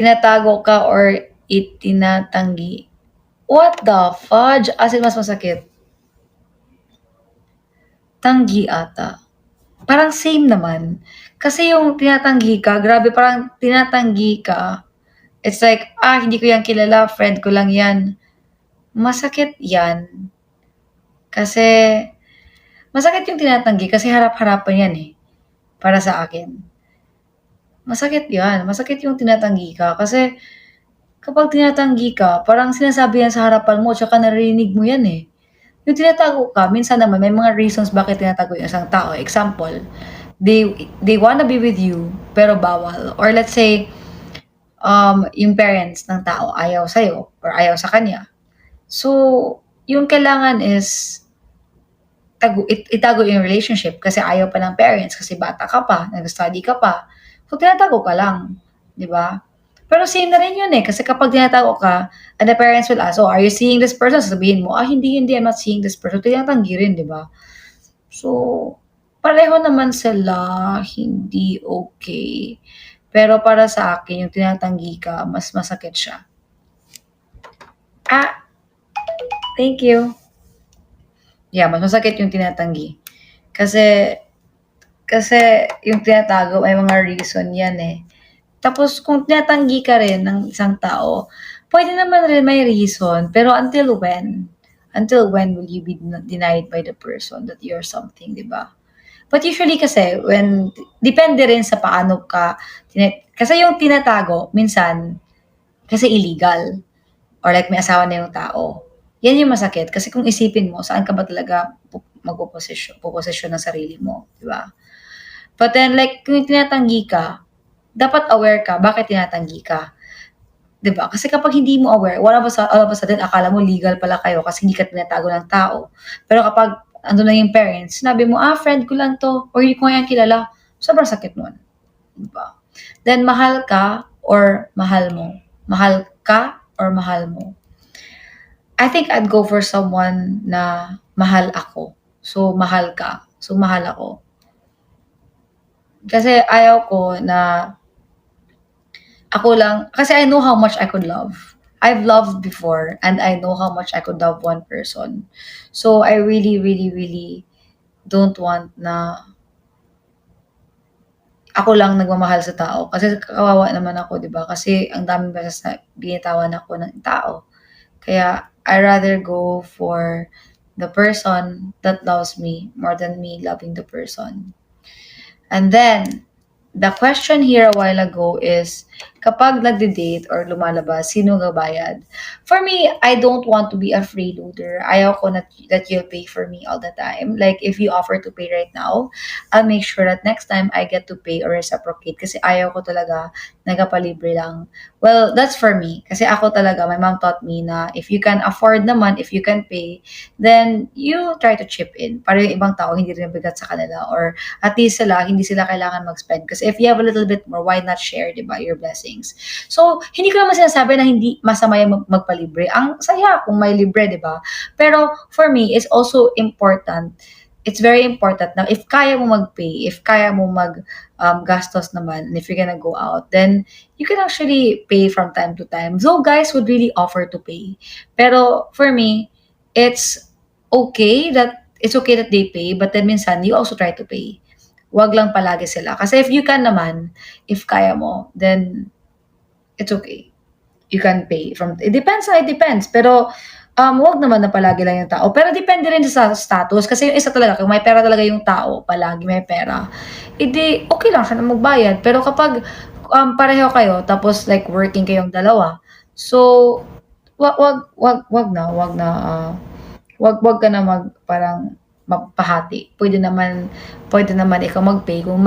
tinatago ka or itinatanggi. What the fudge? As in, mas masakit. Tanggi ata. Parang same naman. Kasi yung tinatanggi ka, grabe parang tinatanggi ka. It's like, hindi ko yan kilala, friend ko lang yan. Masakit yan. Kasi, masakit yung tinatanggi kasi harap-harapan yan eh. Para sa akin. Masakit yan. Masakit yung tinatanggi ka. Kasi, kapag tinatanggi ka, parang sinasabi yan sa harapan mo, tsaka narinig mo yan eh. Yung tinatago ka, minsan naman may mga reasons bakit tinatago yung isang tao. Example, they wanna be with you, pero bawal. Or let's say, yung parents ng tao ayaw sa'yo or ayaw sa kanya. So, yung kailangan is itago yung relationship kasi ayaw pa ng parents kasi bata ka pa, nag-study ka pa. So, tinatago ka lang, di ba? Pero same na rin yun eh, kasi kapag tinatago ka, and the parents will ask, oh, are you seeing this person? Sabihin mo, hindi, I'm not seeing this person. Tinatanggi rin, di ba? So, pareho naman sila, hindi okay. Pero para sa akin, yung tinatanggi ka, mas masakit siya. Thank you. Yeah, mas masakit yung tinatanggi. Kasi yung tinatago, may mga reason yan eh. Tapos, kung tinatanggi ka rin ng isang tao, pwede naman rin may reason, pero until when? Until when will you be denied by the person that you're something, di ba? But usually kasi, depende rin sa paano ka, kasi yung tinatago, minsan, kasi illegal. Or like may asawa na yung tao. Yan yung masakit. Kasi kung isipin mo, saan ka ba talaga puposisyon ng sarili mo, di ba? But then, like, kung tinatanggi ka, dapat aware ka, bakit tinatanggi ka? 'Di ba? Kasi kapag hindi mo aware, all of a sudden, akala mo legal pala kayo kasi hindi ka tinatago ng tao. Pero kapag andun na yung parents, sinabi mo, friend ko lang to, or hindi ko nga yan kilala, sobrang sakit nun. 'Di ba? Then, mahal ka or mahal mo? Mahal ka or mahal mo? I think I'd go for someone na mahal ako. So, mahal ka. So, mahal ako. Kasi ayaw ko na ako lang, kasi I know how much I could love. I've loved before and I know how much I could love one person. So I really, really, really don't want na ako lang nagmamahal sa tao. Kasi kawawa naman ako, di ba? Kasi ang daming beses na binitawan ako ng tao. Kaya I rather go for the person that loves me more than me loving the person. And then, the question here a while ago is, kapag nagde-date or lumalabas, sino gabayad? For me, I don't want to be a freeloader. Ayaw ko that you'll pay for me all the time. Like, if you offer to pay right now, I'll make sure that next time I get to pay or reciprocate. Kasi ayaw ko talaga nagapalibre lang. Well, that's for me. Kasi ako talaga, my mom taught me na if you can afford naman, if you can pay, then you try to chip in. Para yung ibang tao, hindi rin bigat sa kanila. Or at least hindi sila kailangan mag-spend. Kasi if you have a little bit more, why not share, di ba, your blessings? So, hindi ko naman sinasabi na hindi masama yung magpalibre. Ang saya kung may libre, di ba? Pero for me, it's also important. It's very important na if kaya mo mag-pay, if kaya mo gastos naman, and if you're gonna go out, then you can actually pay from time to time. Though guys would really offer to pay. Pero for me, it's it's okay that they pay, but then minsan you also try to pay. Wag lang palagi sila. Kasi if you can naman, if kaya mo, then it's okay. You can pay it depends. Pero wag naman na palagi lang yung tao. Pero depende rin sa status kasi yung isa talaga kung may pera talaga yung tao, palagi may pera. Edi okay lang siya na magbayad. Pero kapag pareho kayo tapos like working kayong dalawa. So wag na wag ka na parang magpahati. Pwede naman ikaw mag-pay. Kung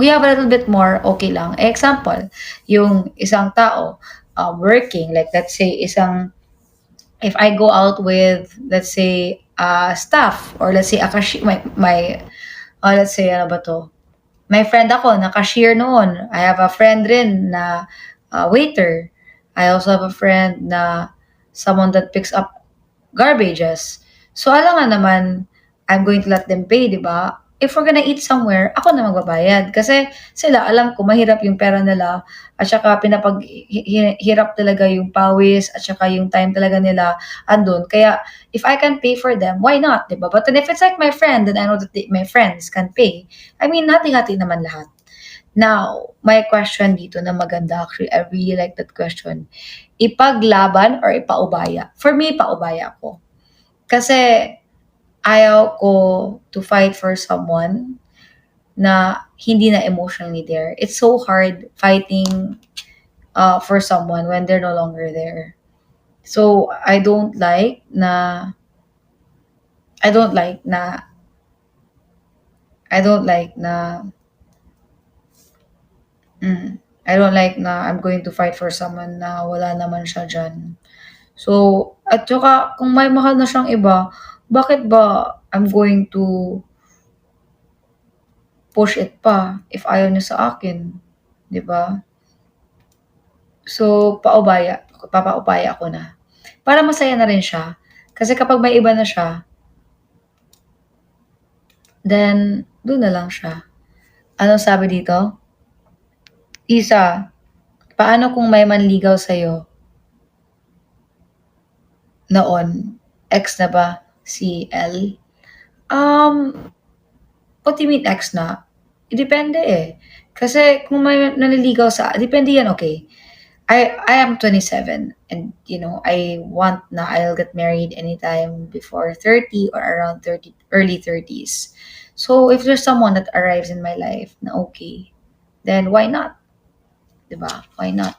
we have a little bit more, okay lang. Example, yung isang tao, working, like let's say, if I go out with, let's say, staff, or let's say, a cashier, let's say, ano ba to? May friend ako na cashier noon. I have a friend rin na waiter. I also have a friend na someone that picks up garbages. So, alam nga naman, I'm going to let them pay, di ba? if we're gonna eat somewhere, ako na magbabayad. Kasi sila, alam ko, mahirap yung pera nila at saka hirap talaga yung pawis at saka yung time talaga nila andun. Kaya, if I can pay for them, why not, di ba? But then if it's like my friend, then I know that my friends can pay. I mean, hati-hati naman lahat. Now, my question dito na maganda, actually, I really like that question. Ipaglaban or ipaubaya? For me, paubaya ko. Kasi, ayaw ko to fight for someone na hindi na emotionally there. It's so hard fighting for someone when they're no longer there. So I don't like na I don't like na I don't like na I'm going to fight for someone na wala naman siya dyan. So, at saka kung may mahal na siyang iba, bakit ba I'm going to push it pa if ayaw niya sa akin, 'di ba? So, papaubaya ko na. Para masaya na rin siya. Kasi kapag may iba na siya, then dun na lang siya. Anong sabi dito? Isa, paano kung may manligaw sa'yo noon? Ex na ba si L? Um, what do you mean ex na? Depende eh. Kasi kung may nanliligaw depende yan, okay. I am 27 and I want na I'll get married anytime before 30 or around 30 early 30s. So if there's someone that arrives in my life na okay, then why not? 'Di ba? Why not?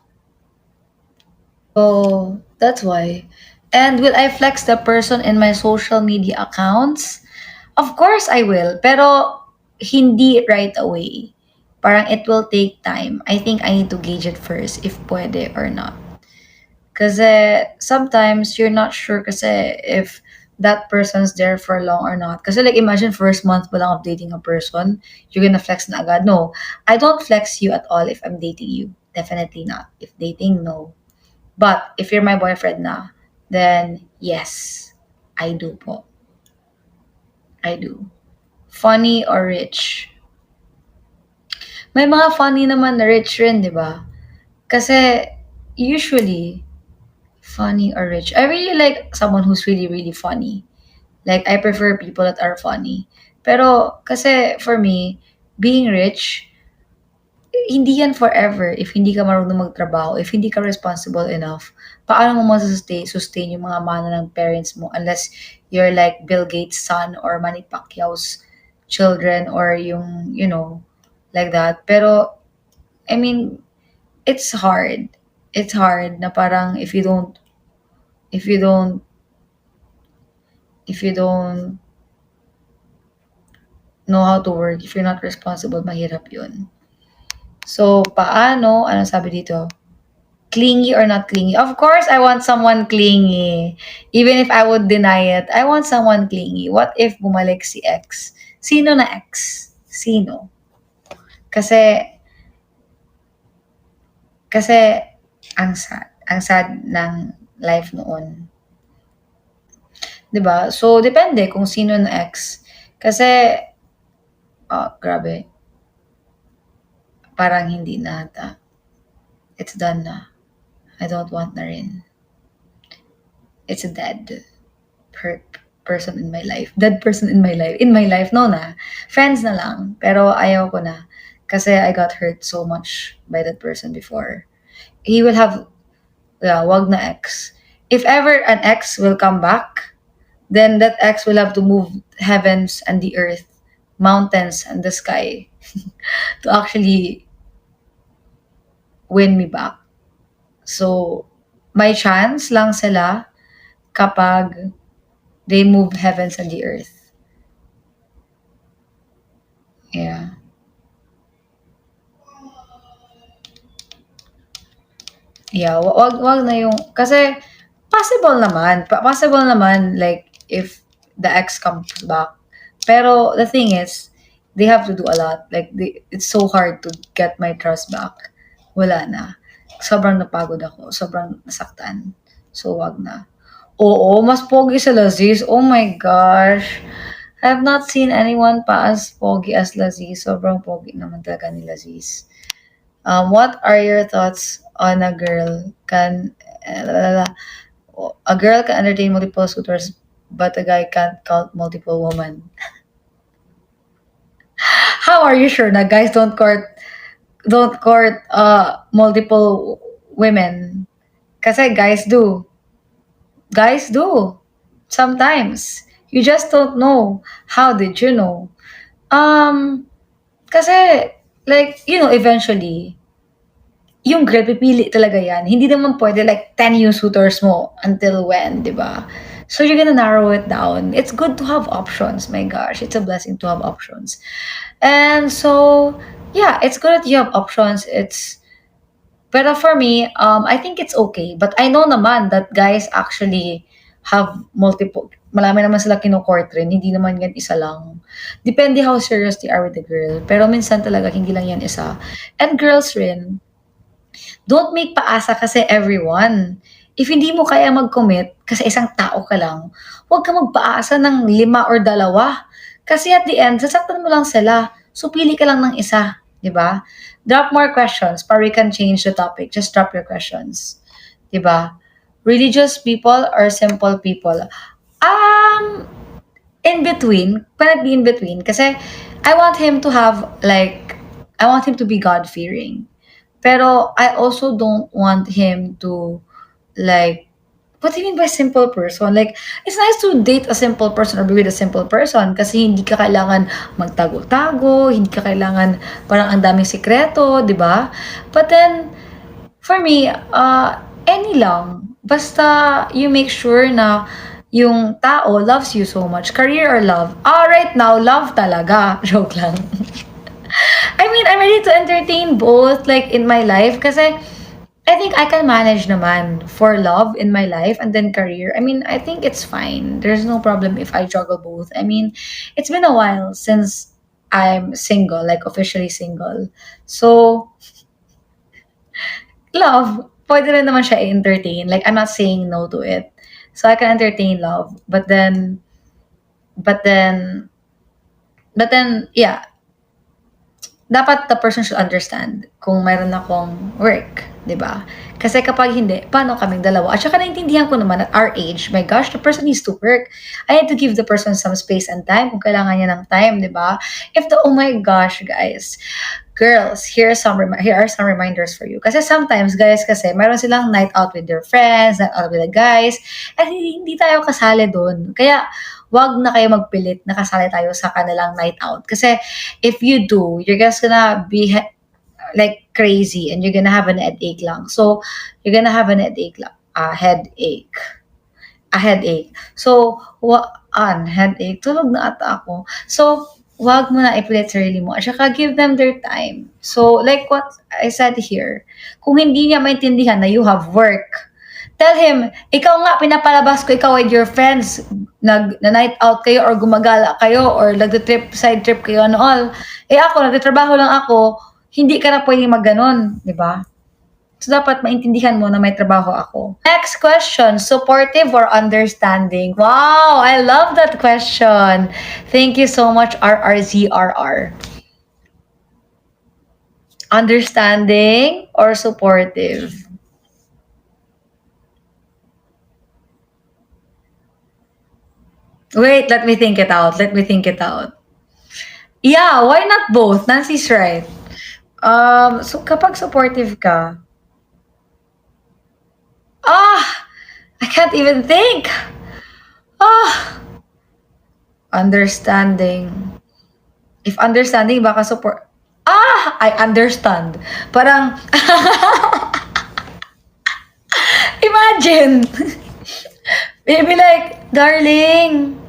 So that's why. And will I flex the person in my social media accounts? Of course I will, pero hindi right away. Parang it will take time. I think I need to gauge it first if pwede or not. Kasi sometimes you're not sure kasi if that person's there for long or not. Kasi like imagine first month pa lang of dating a person, you're gonna flex na agad. No, I don't flex you at all if I'm dating you. Definitely not. If dating, no. But if you're my boyfriend na, then yes, I do po. I do. Funny or rich? May mga funny naman na rich rin, di ba? Kasi usually, funny or rich. I really like someone who's really, really funny. Like, I prefer people that are funny. Pero, kasi for me, being rich, hindi yan forever if hindi ka marunong magtrabaho, if hindi ka responsible enough. Paano mo sustain yung mga mana ng parents mo unless you're like Bill Gates' son or Manny Pacquiao's children or yung, like that. Pero, I mean, it's hard. It's hard na parang if you don't if you don't know how to work, if you're not responsible, mahirap yun. So, paano? Ano sabi dito? Clingy or not clingy? Of course, I want someone clingy. Even if I would deny it, I want someone clingy. What if bumalik si ex? Sino na ex? Sino? Kasi, kasi, ang sad. Ang sad ng life noon. 'Di ba? So, depende kung sino na ex. Kasi, grabe. Parang hindi na ata. It's done na. I don't want na rin. It's a dead per person in my life. Dead person in my life. In my life, no na. Friends na lang. Pero ayaw ko na. Kasi I got hurt so much by that person before. He will have, wag na ex. If ever an ex will come back, then that ex will have to move heavens and the earth, mountains and the sky to actually win me back. So, may chance lang sila kapag they move heavens and the earth. Yeah. Yeah, wag na yung kasi possible naman like if the ex comes back. Pero the thing is, they have to do a lot. Like it's so hard to get my trust back. Wala na. Sobrang napagod ako, sobrang nasaktan. So wag na. Oo, mas pogi sa Lazis. Oh my gosh. I have not seen anyone pa as pogi as Laziz. Sobrang pogi naman talaga ni Laziz. What are your thoughts on a girl can entertain multiple suitors, but a guy can't count multiple women? How are you sure na guys don't court multiple women? Kasi guys do. Guys do. Sometimes. You just don't know. How did you know? Um, Kasi, like, eventually, yung girl, pipili talaga yan. Hindi naman pwede, like, 10 yung suitors mo until when, di ba? So, you're gonna narrow it down. It's good to have options. My gosh, it's a blessing to have options. And so, yeah, it's good that you have options. Pero for me, I think it's okay. But I know naman that guys actually have multiple, marami naman sila kino-court rin. Hindi naman yan isa lang. Depende how serious they are with the girl. Pero minsan talaga, hindi lang yan isa. And girls rin, don't make paasa kasi everyone. If hindi mo kaya mag-commit, kasi isang tao ka lang, huwag ka magpaasa ng 5 or 2. Kasi at the end, sasaktan mo lang sila. So, pili ka lang ng isa. Di ba? Drop more questions para we can change the topic. Just drop your questions. Di ba? Religious people or simple people? Um, in between, can it be in between? Kasi I want him to have like, I want him to be God-fearing. Pero I also don't want him to like, what do you mean by simple person? Like, it's nice to date a simple person or be with a simple person kasi hindi ka kailangan magtago-tago, hindi ka kailangan parang ang daming sikreto, di ba? But then, for me, any lang. Basta you make sure na yung tao loves you so much. Career or love? Right now, love talaga. Joke lang. I mean, I'm ready to entertain both, like, in my life kasi I think I can manage naman for love in my life and then career. I mean, I think it's fine. There's no problem if I juggle both. I mean, it's been a while since I'm single, like officially single. So, love, pwede rin naman siya i-entertain. Like, I'm not saying no to it. So, I can entertain love. But then, yeah, dapat the person should understand kung mayroon akong work, 'di ba? Kasi kapag hindi, paano kaming dalawa? At saka naintindihan ko naman at our age, my gosh, the person needs to work. I need to give the person some space and time kung kailangan niya ng time, 'di ba? Oh my gosh, guys. Girls, here are some reminders for you. Kasi sometimes, guys, kasi mayroon silang night out with their friends, night out with the guys, at hindi tayo kasali doon. Kaya, wag na kayo magpilit na kasali tayo sa kanilang night out. Kasi, if you do, you're just gonna be like crazy and you're gonna have an headache lang. So, you're gonna have an headache lang. A headache. So, headache? Tulog na ata ako. So, wag mo na ipilit sarili mo. At saka give them their time. So, like what I said here, kung hindi niya maintindihan na you have work, tell him, ikaw nga, pinapalabas ko ikaw with your friends, na-night out kayo or gumagala kayo or nag-trip, side trip kayo and all. Ako, nagtatrabaho lang ako, hindi ka na pwedeng mag-ganon, di ba? So, dapat maintindihan mo na may trabaho ako. Next question, supportive or understanding? Wow, I love that question. Thank you so much, RRZRR. Understanding or supportive? Wait, let me think it out. Yeah, why not both? Nancy's right. So kapag supportive ka, I can't even think. Ah, understanding. If understanding, baka support. I understand. Parang, imagine. Maybe like, darling,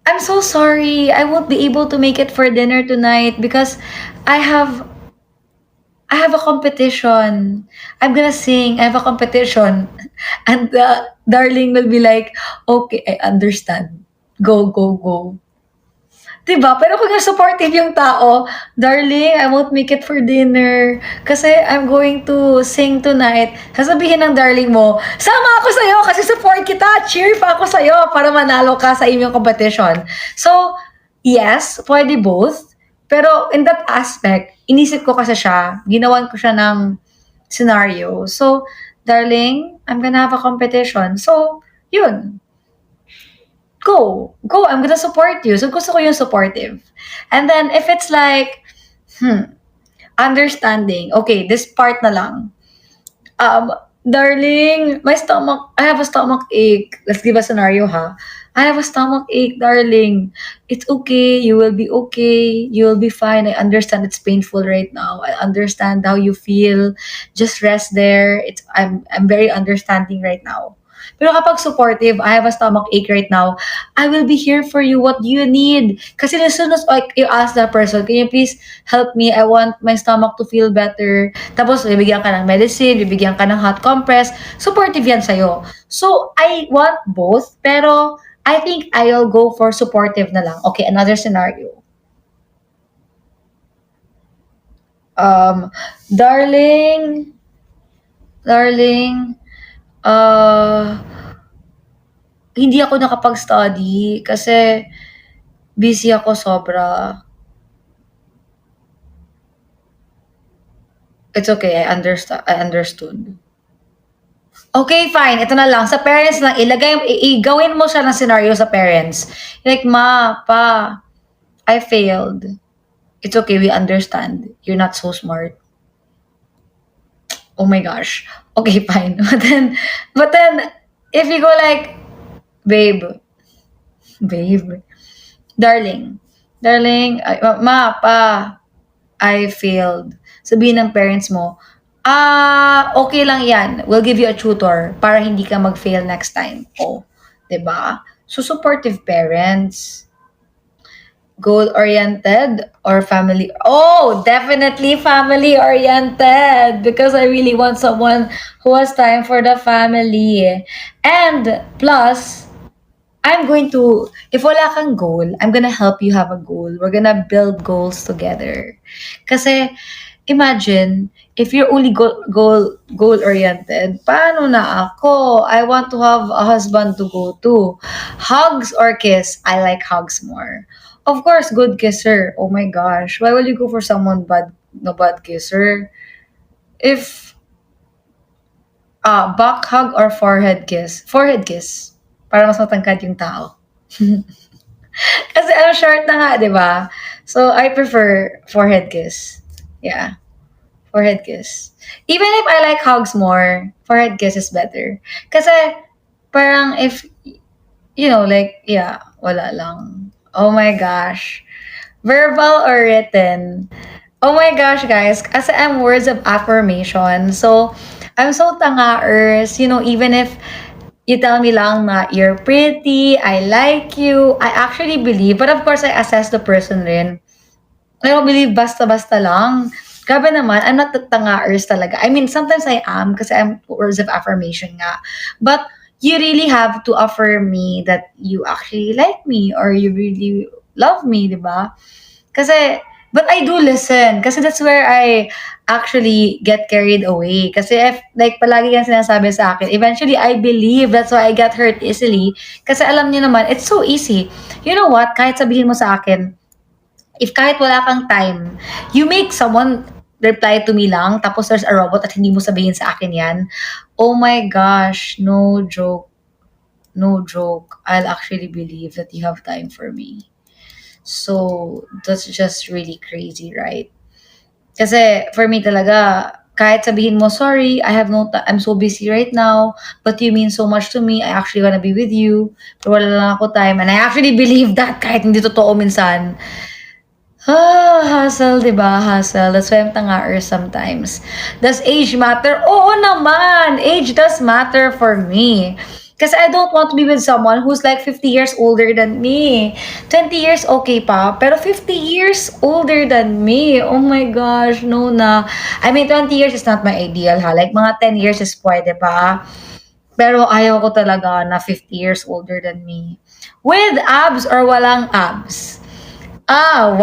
I'm so sorry. I won't be able to make it for dinner tonight because I have I have a competition. I'm gonna sing. I have a competition. And darling will be like, okay, I understand. Go, go, go. 'Di ba? Pero kung yung supportive yung tao, "Darling, I won't make it for dinner kasi I'm going to sing tonight." Sasabihin ng darling mo, "Sama ako sa'yo kasi support kita, cheer pa ako sa'yo para manalo ka sa inyong competition." So, yes, pwede both. Pero in that aspect, inisip ko kasi siya, ginawan ko siya ng scenario. So, "Darling, I'm gonna have a competition." So, yun, go, I'm gonna support you. So, gusto ko yung supportive. And then, if it's like, understanding, okay, this part na lang. Um, Darling, I have a stomach ache. Let's give a scenario, ha? I have a stomach ache, darling. It's okay. You will be okay. You will be fine. I understand it's painful right now. I understand how you feel. Just rest there. I'm very understanding right now. Pero kapag supportive, I have a stomach ache right now, I will be here for you. What do you need? Kasi as soon as like, you ask that person, can you please help me? I want my stomach to feel better. Tapos, bibigyan ka ng medicine, bibigyan ka ng hot compress. Supportive yan sa'yo. So, I want both, pero I think I'll go for supportive na lang. Okay, another scenario. Um, darling, darling, uh, hindi ako nakapag-study kasi busy ako sobra. It's okay, I understood. Okay, fine. Ito na lang. Sa parents lang, gawin mo siya ng scenario sa parents. Like, "Ma, Pa, I failed. It's okay, we understand. You're not so smart." Oh my gosh. Okay, fine. But then, if you go like, "Babe, babe, darling, Ma, Pa, I failed." Sabihin ng parents mo, okay lang yan. We'll give you a tutor para hindi ka mag-fail next time. Oh, 'di ba? So, supportive parents. Goal-oriented or family? Oh, definitely family-oriented because I really want someone who has time for the family. And plus, if wala kang goal, I'm gonna help you have a goal. We're gonna build goals together. Kasi, imagine, if you're only goal oriented, paano na ako? I want to have a husband to go to. Hugs or kiss? I like hugs more. Of course, good kisser. Oh my gosh. Why will you go for someone bad kisser? If back hug or forehead kiss? Forehead kiss. Para mas matangkad yung tao. Kasi ang short na nga, 'di ba? So I prefer forehead kiss. Yeah, forehead kiss. Even if I like hugs more, forehead kiss is better. Kasi parang if like yeah, wala lang. Oh my gosh. Verbal or written? Oh my gosh, guys, kasi I'm words of affirmation. So, I'm so tanga-ers, even if you tell me lang na you're pretty, I like you, I actually believe. But of course, I assess the person rin. I don't believe basta-basta lang. Grabe naman, I'm not the tanga-ers talaga. I mean, sometimes I am kasi I'm words of affirmation nga. But you really have to affirm me that you actually like me or you really love me, di ba? Kasi, but I do listen. Kasi that's where I actually get carried away. Kasi if, like, palagi yan sinasabi sa akin, eventually, I believe that's why I get hurt easily. Kasi alam niyo naman, it's so easy. You know what? Kahit sabihin mo sa akin, if kahit wala kang time, you make someone reply to me lang, tapos there's a robot at hindi mo sabihin sa akin yan, oh my gosh, no joke. No joke. I'll actually believe that you have time for me. So, that's just really crazy, right? Kasi for me talaga, kahit sabihin mo, "Sorry, I have no I'm so busy right now, but you mean so much to me. I actually wanna be with you, pero wala lang ako time." And I actually believe that kahit hindi totoo minsan. Hassle, 'di ba? Hassle. That's why I'm tanga sometimes. Does age matter? Oo naman. Age does matter for me. Kasi I don't want to be with someone who's like 50 years older than me. 20 years okay pa, pero 50 years older than me. Oh my gosh, no na. I mean, 20 years is not my ideal ha. Like mga 10 years is pwede pa. Pero ayaw ko talaga na 50 years older than me. With abs or walang abs? Wow!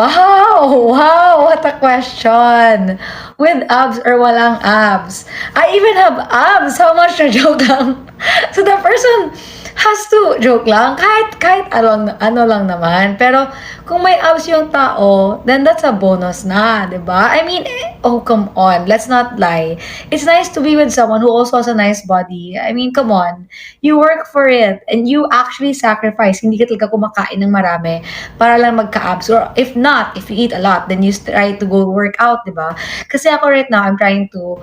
Wow! What a question! With abs or walang abs? I even have abs! How much na joke lang? So the person has to joke lang, kahit ano lang naman. Pero kung may abs yung tao, then that's a bonus na, 'di ba? I mean, oh come on, let's not lie. It's nice to be with someone who also has a nice body. I mean, come on. You work for it and you actually sacrifice. Hindi ka talaga kumakain ng marami para lang magka-abs. Or if not, if you eat a lot, then you try to go work out, 'di ba? Kasi ako right now, I'm trying to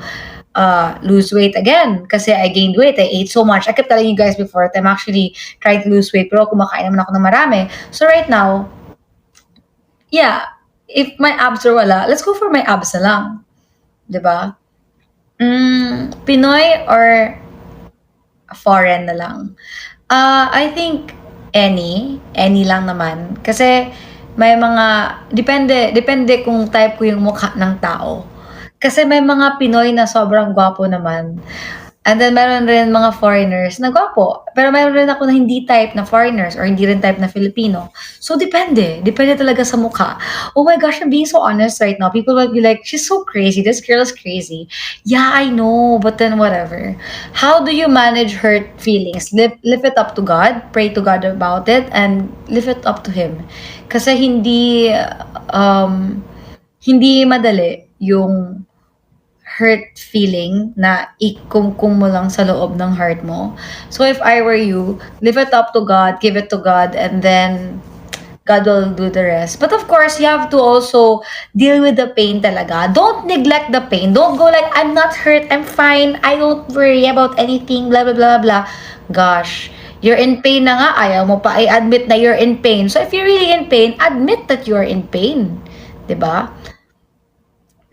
lose weight again kasi I gained weight. I ate so much. I kept telling you guys before that I'm actually trying to lose weight pero kumakain naman ako ng marami. So right now, yeah, if my abs are wala, let's go for my abs na lang. 'Di ba? Pinoy or foreign na lang? I think any lang naman. Kasi may mga, depende kung type ko yung mukha ng tao. Kasi may mga Pinoy na sobrang gwapo naman. And then meron rin mga foreigners na gwapo. Pero meron rin ako na hindi type na foreigners or hindi rin type na Filipino. So depende. Depende talaga sa mukha. Oh my gosh, I'm being so honest right now. People might be like, she's so crazy. This girl is crazy. Yeah, I know. But then whatever. How do you manage hurt feelings? Lift it up to God. Pray to God about it. And lift it up to Him. Kasi hindi madali yung hurt feeling na ikungkung mo lang sa loob ng heart mo. So if I were you, lift it up to God, give it to God, and then God will do the rest. But of course, you have to also deal with the pain talaga. Don't neglect the pain. Don't go like, I'm not hurt, I'm fine, I don't worry about anything, blah, blah, blah, blah. Gosh, you're in pain na nga, ayaw mo pa i-admit na you're in pain. So if you're really in pain, admit that you're in pain. 'Di ba?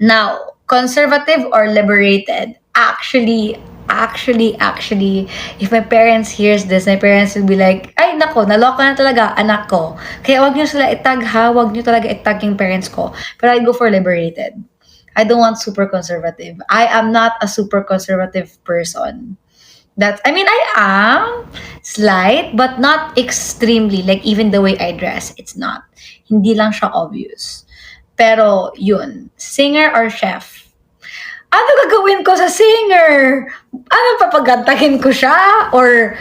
Now, conservative or liberated? Actually, if my parents hears this, my parents will be like, ay nako, naloka na talaga, anak ko. Kaya wag niyo sila itag ha, wag niyo talaga itag yung parents ko. Pero I go for liberated. I don't want super conservative. I am not a super conservative person. I mean, I am slight, but not extremely. Like, even the way I dress, it's not. Hindi lang siya obvious. Pero, yun. Singer or chef? Ano gagawin ko sa singer? Ano, papagantahin ko siya? Or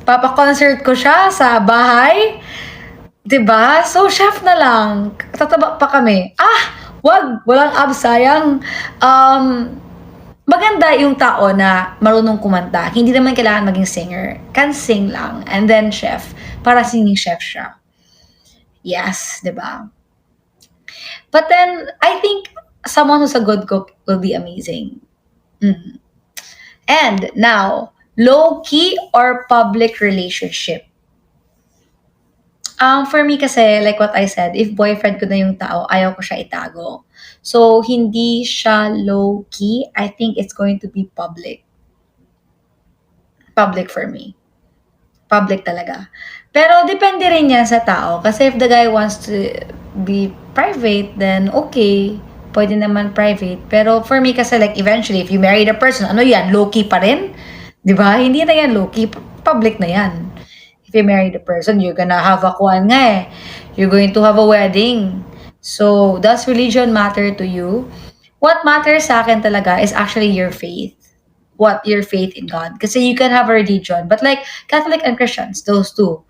papa-concert ko siya sa bahay? 'Di ba? So, chef na lang. Tataba pa kami. Walang abs, sayang. Maganda yung tao na marunong kumanta. Hindi naman kailangan maging singer. Can sing lang. And then chef. Para singing chef siya. Yes, 'di ba? But then, I think someone who's a good cook will be amazing. Mhm. And now, low-key or public relationship? For me kasi, like what I said, if boyfriend ko na yung tao, ayaw ko siya itago. So, hindi siya low-key. I think it's going to be public. Public for me. Public talaga. Pero depende rin yan sa tao. Kasi if the guy wants to be private, then okay. Pwede naman private. Pero for me kasi like eventually, if you marry the person, ano yan? Low-key pa rin? Di ba? Hindi na yan low-key. Public na yan. If you marry the person, you're gonna have a kuwan nga eh. You're going to have a wedding. So, does religion matter to you? What matters sa akin talaga is actually your faith. What your faith in God. Kasi you can have a religion. But like Catholic and Christians, those two,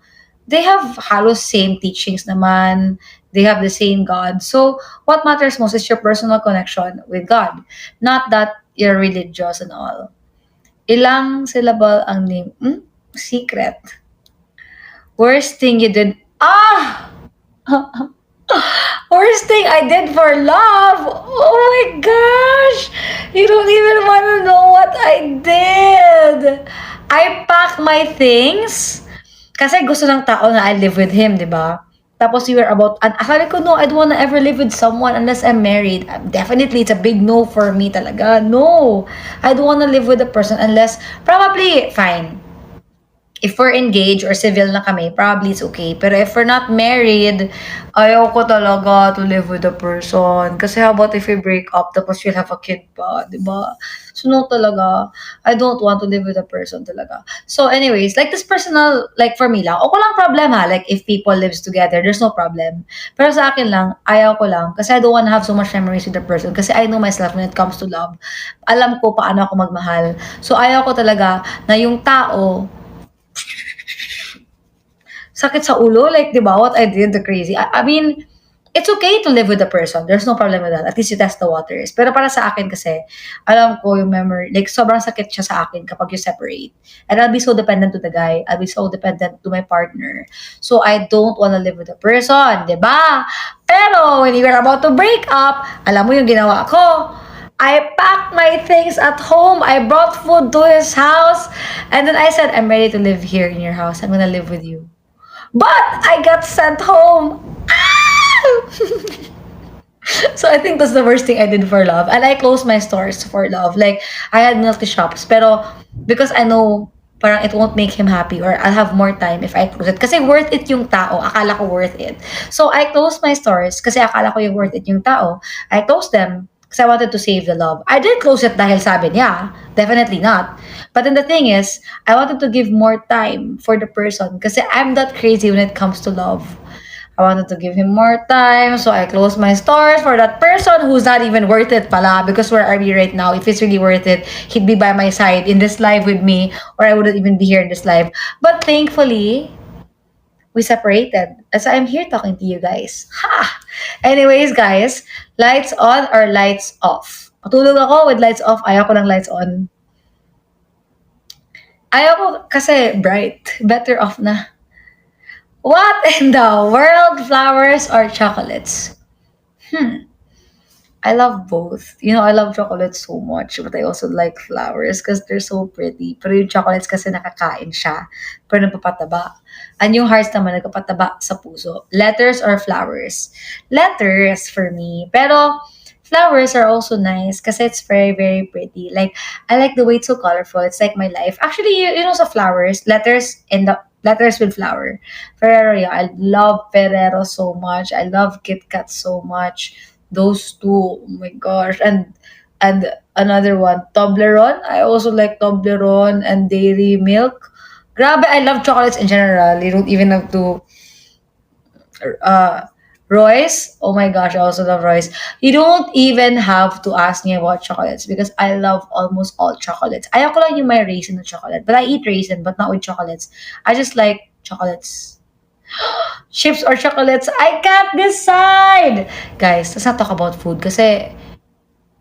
they have halos same teachings naman. They have the same God. So, what matters most is your personal connection with God. Not that you're religious and all. Ilang syllable ang name? Secret. Worst thing you did. Worst thing I did for love. Oh my gosh. You don't even want to know what I did. I packed my things. Kasi gusto ng tao na I live with him, di ba? Tapos we were about, and akala ko, no, I don't wanna ever live with someone unless I'm married. Definitely, it's a big no for me talaga. No. I don't wanna live with a person unless, probably, fine. If we're engaged or civil na kami, probably it's okay. Pero if we're not married, ayaw ko talaga to live with a person. Kasi how about if we break up tapos you'll have a kid pa, di ba? So no talaga. I don't want to live with a person talaga. So anyways, like this personal, like for me lang, ako lang problem ha, like if people lives together, there's no problem. Pero sa akin lang, ayaw ko lang kasi I don't want to have so much memories with the person kasi I know myself when it comes to love. Alam ko paano ako magmahal. So ayaw ko talaga na yung tao sakit sa ulo, like, di ba, what I did, the crazy. I mean, it's okay to live with the person. There's no problem with that. At least you test the waters. Pero para sa akin kasi, alam ko yung memory, like, sobrang sakit siya sa akin kapag you separate. And I'll be so dependent to the guy. I'll be so dependent to my partner. So, I don't wanna live with the person, di ba? Pero, when you were about to break up, alam mo yung ginawa ko? I packed my things at home. I brought food to his house. And then I said, I'm ready to live here in your house. I'm gonna live with you. But I got sent home. Ah! So I think that's the worst thing I did for love. And I closed my stores for love. Like, I had multi shops. Pero, because I know, parang it won't make him happy or I'll have more time if I close it. Kasi worth it yung tao. Akala ko worth it. So, I closed my stores kasi akala ko yung worth it yung tao. I closed them because I wanted to save the love. I didn't close it dahil sabi niya. Definitely not. But then the thing is, I wanted to give more time for the person kasi I'm that crazy when it comes to love. I wanted to give him more time, so I closed my stores for that person who's not even worth it pala. Because where are we right now? If it's really worth it, he'd be by my side in this life with me, or I wouldn't even be here in this life. But thankfully, we separated. As I'm here talking to you guys. Ha! Anyways, guys, lights on or lights off? Matulog ako with lights off. Ayaw ko ng lights on. Ayaw ko kasi bright. Better off na. What in the world? Flowers or chocolates? I love both. You know, I love chocolates so much, but I also like flowers because they're so pretty. Pero yung chocolates kasi nakakain siya, pero nagpapataba. And yung hearts naman nagpapataba sa puso. Letters or flowers? Letters for me. Pero flowers are also nice kasi it's very, very pretty. Like, I like the way it's so colorful. It's like my life. Actually, you know sa flowers, letters and the letters with flower. Ferrero, yeah, I love Ferrero so much. I love Kit Kat so much. Those two, oh my gosh. And another one, Toblerone. I also like Toblerone and Dairy Milk. Grabe, I love chocolates in general. You don't even have to uh Royce. Oh my gosh, I also love Royce. You don't even have to ask me about chocolates because I love almost all chocolates. Ayoko lang yung may raisin na chocolate. But I eat raisin, but not with chocolates. I just like chocolates. Chips or chocolates? I can't decide! Guys, let's not talk about food kasi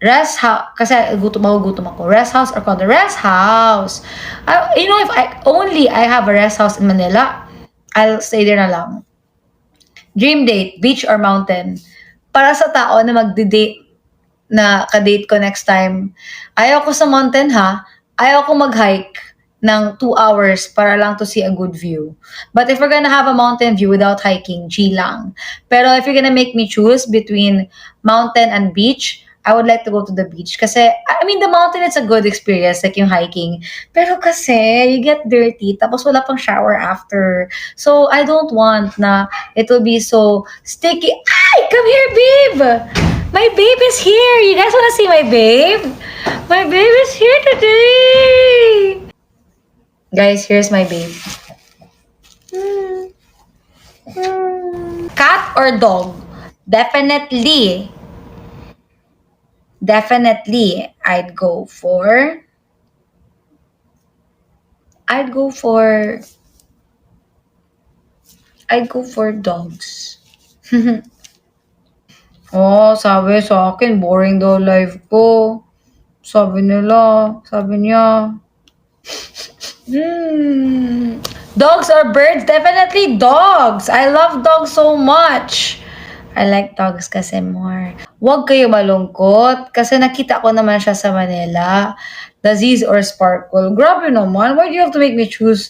kasi magugutom ako. Rest house or condo? Rest house. You know, if I have a rest house in Manila, I'll stay there na lang. Dream date, beach or mountain? Para sa tao na magde-date na ka-date ko next time, ayaw ko sa mountain ha. Ayaw ko mag-hike ng 2 hours para lang to see a good view. But if we're gonna have a mountain view without hiking, G lang. Pero if you're gonna make me choose between mountain and beach, I would like to go to the beach. Kasi, I mean, the mountain is a good experience, like yung hiking. Pero kasi, you get dirty, tapos wala pang shower after. So, I don't want na it will be so sticky. Ay! Come here, babe! My babe is here! You guys wanna see my babe? My babe is here today! Guys, here's my babe. Cat or dog? Definitely, I'd go for I'd go for I'd go for dogs. Oh, sabi sa akin, boring daw life ko. Sabi niya, dogs or birds? Definitely dogs. I love dogs so much. I like dogs kasi more. Huwag kayo malungkot kasi nakita ko naman siya sa Manila. Disease or sparkle. Grabe naman. Why do you have to make me choose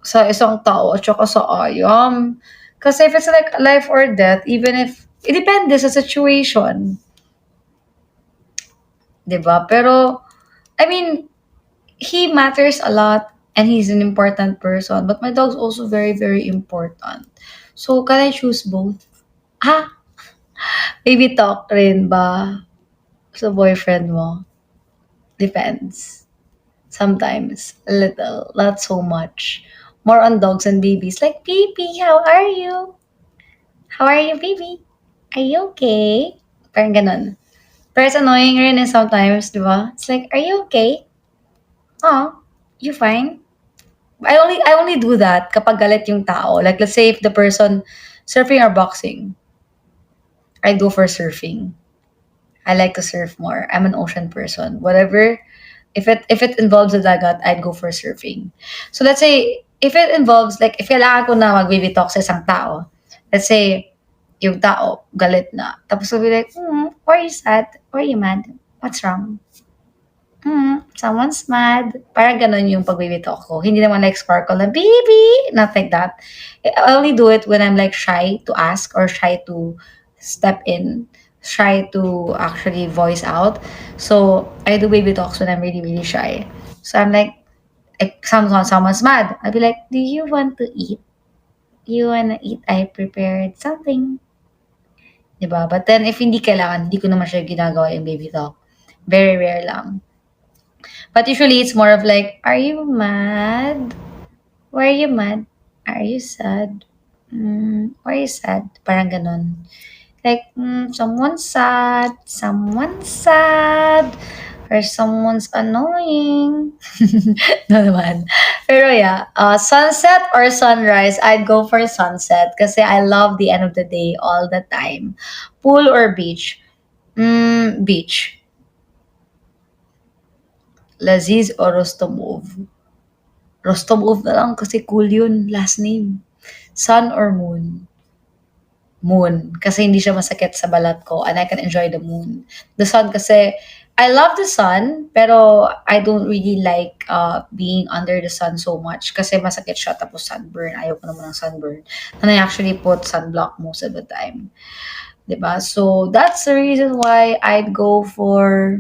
sa isang tao at saka sa ayam? Kasi if it's like life or death, even if, it depende sa situation. 'Di ba? Pero, I mean, he matters a lot and he's an important person. But my dog's also very, very important. So, can I choose both? Ah, maybe talk rin ba sa boyfriend mo? Depends. Sometimes. A little. Not so much. More on dogs and babies. Like, baby, how are you? How are you, baby? Are you okay? Parang ganun. Pero it's annoying rin eh sometimes, di ba? It's like, are you okay? Oh, you fine? I only do that kapag galit yung tao. Like, let's say if the person surfing or boxing, I go for surfing. I like to surf more. I'm an ocean person. Whatever, if it involves the dagat, I'd go for surfing. So let's say if it involves like if kailangan ko na mag-baby talk sa isang tao, let's say yung tao galit na. Tapos sabi like, why are you sad? Why are you mad? What's wrong? Someone's mad. Parang ganun yung pag-baby talk ko. Hindi naman like sparkle na, baby! Not like that. I only do it when I'm like shy to ask or shy to step in, shy to actually voice out. So, I do baby talks when I'm really, really shy. So, I'm like someone's mad. I'll be like, do you want to eat? You wanna eat? I prepared something. Diba? But then, if hindi kailangan, hindi ko naman siya ginagawa yung baby talk. Very rare lang. But usually it's more of like, are you mad? Why are you mad? Are you sad? Why are you sad? Parang ganon. Like, someone's sad, or someone's annoying. No naman. Pero yeah, sunset or sunrise, I'd go for sunset kasi I love the end of the day all the time. Pool or beach? Beach. Laziz or Rostomov? Rostomov na lang kasi cool yun, last name. Sun or moon? Moon. Kasi hindi siya masakit sa balat ko and I can enjoy the moon. The sun kasi, I love the sun, pero I don't really like being under the sun so much kasi masakit siya tapos sunburn. Ayoko naman ng sunburn. And I actually put sunblock most of the time. Diba? So, that's the reason why I'd go for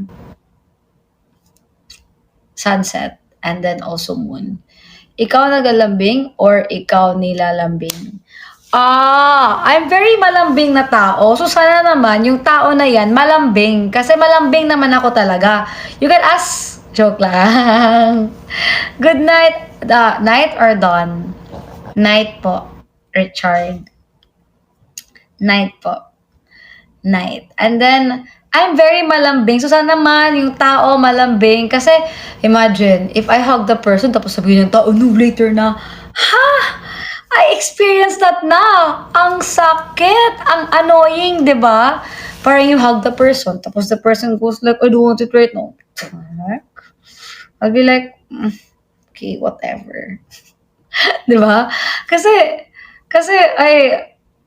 sunset and then also moon. Ikaw nagalambing or ikaw nilalambing? I'm very malambing na tao. So, sana naman yung tao na yan malambing. Kasi malambing naman ako talaga. You can ask. Joke lang. Good night. Night or dawn? Night po. Richard. Night po. Night. And then, I'm very malambing. So, sana naman yung tao malambing. Kasi, imagine, if I hug the person, tapos sabihin ng tao, no, later na, ha? I experienced that na. Ang sakit. Ang annoying, di ba? Parang you hug the person, tapos the person goes like, I don't want it right now. I'll be like, okay, whatever. Di ba? Kasi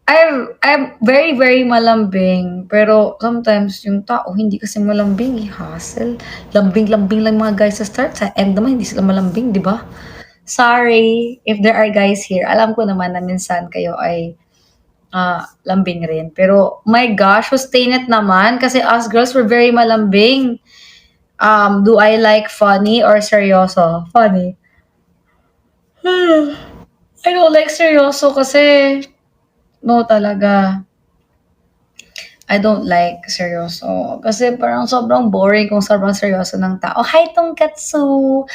I'm very, very malambing. Pero sometimes yung tao, hindi kasi malambing. Hassle. Lambing-lambing lang mga guys sa start. Sa end naman, hindi sila malambing, di ba? Sorry if there are guys here. Alam ko naman na minsan kayo ay lambing rin. Pero my gosh, sustain it naman. Kasi us girls, we're very malambing. Do I like funny or seryoso? Funny. I don't like seryoso kasi no talaga. I don't like seryoso. Kasi parang sobrang boring kung sobrang seryoso ng tao. Hi, Tongkatsu!